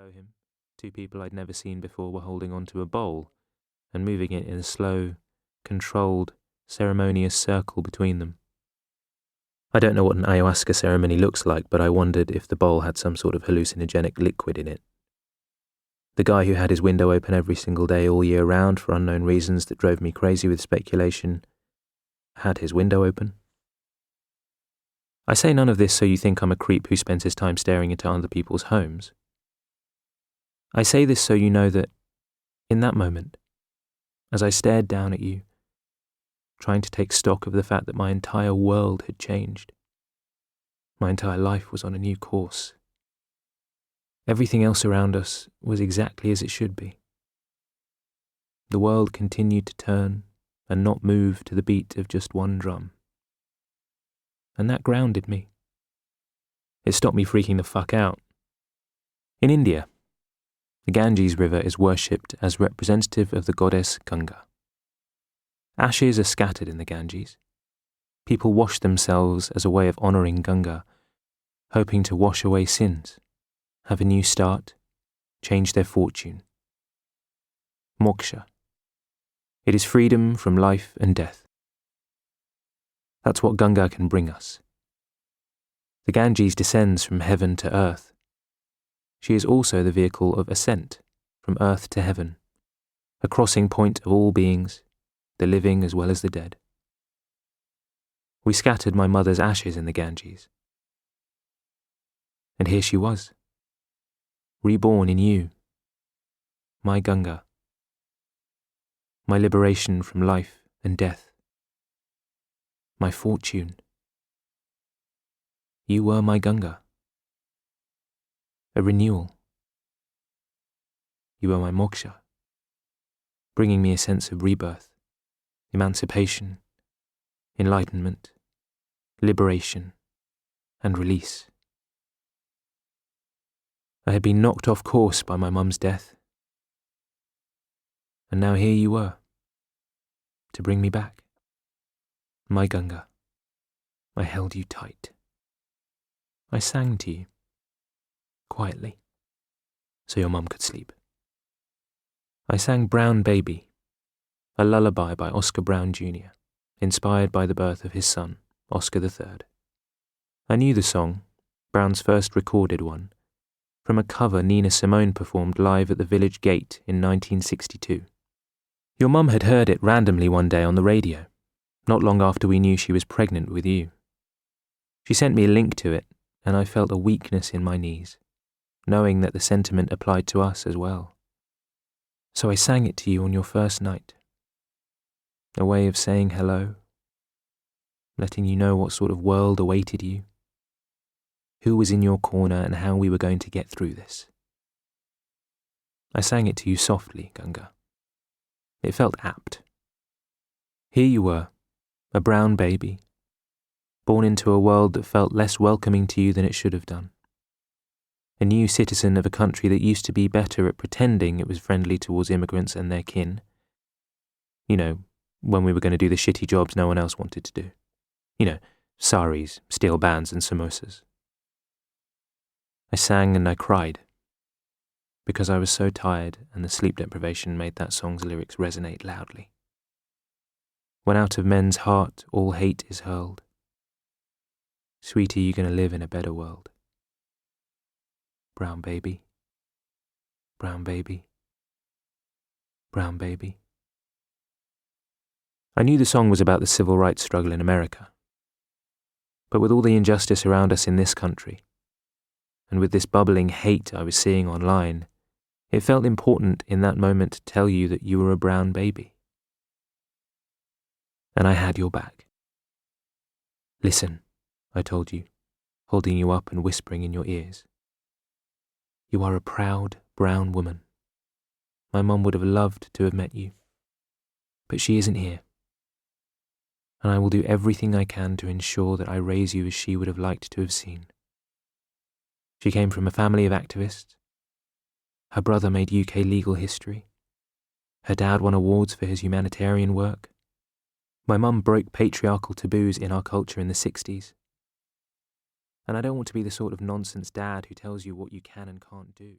Below him, two people I'd never seen before were holding onto a bowl and moving it in a slow, controlled, ceremonious circle between them. I don't know what an ayahuasca ceremony looks like, but I wondered if the bowl had some sort of hallucinogenic liquid in it. The guy who had his window open every single day all year round for unknown reasons that drove me crazy with speculation had his window open. I say none of this so you think I'm a creep who spends his time staring into other people's homes. I say this so you know that, in that moment, as I stared down at you, trying to take stock of the fact that my entire world had changed, my entire life was on a new course. Everything else around us was exactly as it should be. The world continued to turn and not move to the beat of just one drum. And that grounded me. It stopped me freaking the fuck out. In India, the Ganges River is worshipped as representative of the goddess Ganga. Ashes are scattered in the Ganges. People wash themselves as a way of honouring Ganga, hoping to wash away sins, have a new start, change their fortune. Moksha. It is freedom from life and death. That's what Ganga can bring us. The Ganges descends from heaven to earth. She is also the vehicle of ascent from earth to heaven, a crossing point of all beings, the living as well as the dead. We scattered my mother's ashes in the Ganges. And here she was, reborn in you, my Ganga, my liberation from life and death, my fortune. You were my Ganga, a renewal. You were my moksha, bringing me a sense of rebirth, emancipation, enlightenment, liberation, and release. I had been knocked off course by my mum's death, and now here you were, to bring me back. My Ganga, I held you tight. I sang to you, quietly, so your mum could sleep. I sang Brown Baby, a lullaby by Oscar Brown Jr., inspired by the birth of his son, Oscar III. I knew the song, Brown's first recorded one, from a cover Nina Simone performed live at the Village Gate in 1962. Your mum had heard it randomly one day on the radio, not long after we knew she was pregnant with you. She sent me a link to it, and I felt a weakness in my knees, knowing that the sentiment applied to us as well. So I sang it to you on your first night, a way of saying hello, letting you know what sort of world awaited you, who was in your corner and how we were going to get through this. I sang it to you softly, Ganga. It felt apt. Here you were, a brown baby, born into a world that felt less welcoming to you than it should have done. A new citizen of a country that used to be better at pretending it was friendly towards immigrants and their kin. You know, when we were going to do the shitty jobs no one else wanted to do. You know, saris, steel bands and samosas. I sang and I cried, because I was so tired and the sleep deprivation made that song's lyrics resonate loudly. When out of men's heart all hate is hurled, sweetie, you're going to live in a better world. Brown baby, brown baby, brown baby. I knew the song was about the civil rights struggle in America. But with all the injustice around us in this country, and with this bubbling hate I was seeing online, it felt important in that moment to tell you that you were a brown baby. And I had your back. Listen, I told you, holding you up and whispering in your ears. You are a proud brown woman. My mum would have loved to have met you, but she isn't here. And I will do everything I can to ensure that I raise you as she would have liked to have seen. She came from a family of activists. Her brother made UK legal history. Her dad won awards for his humanitarian work. My mum broke patriarchal taboos in our culture in the 60s. And I don't want to be the sort of nonsense dad who tells you what you can and can't do.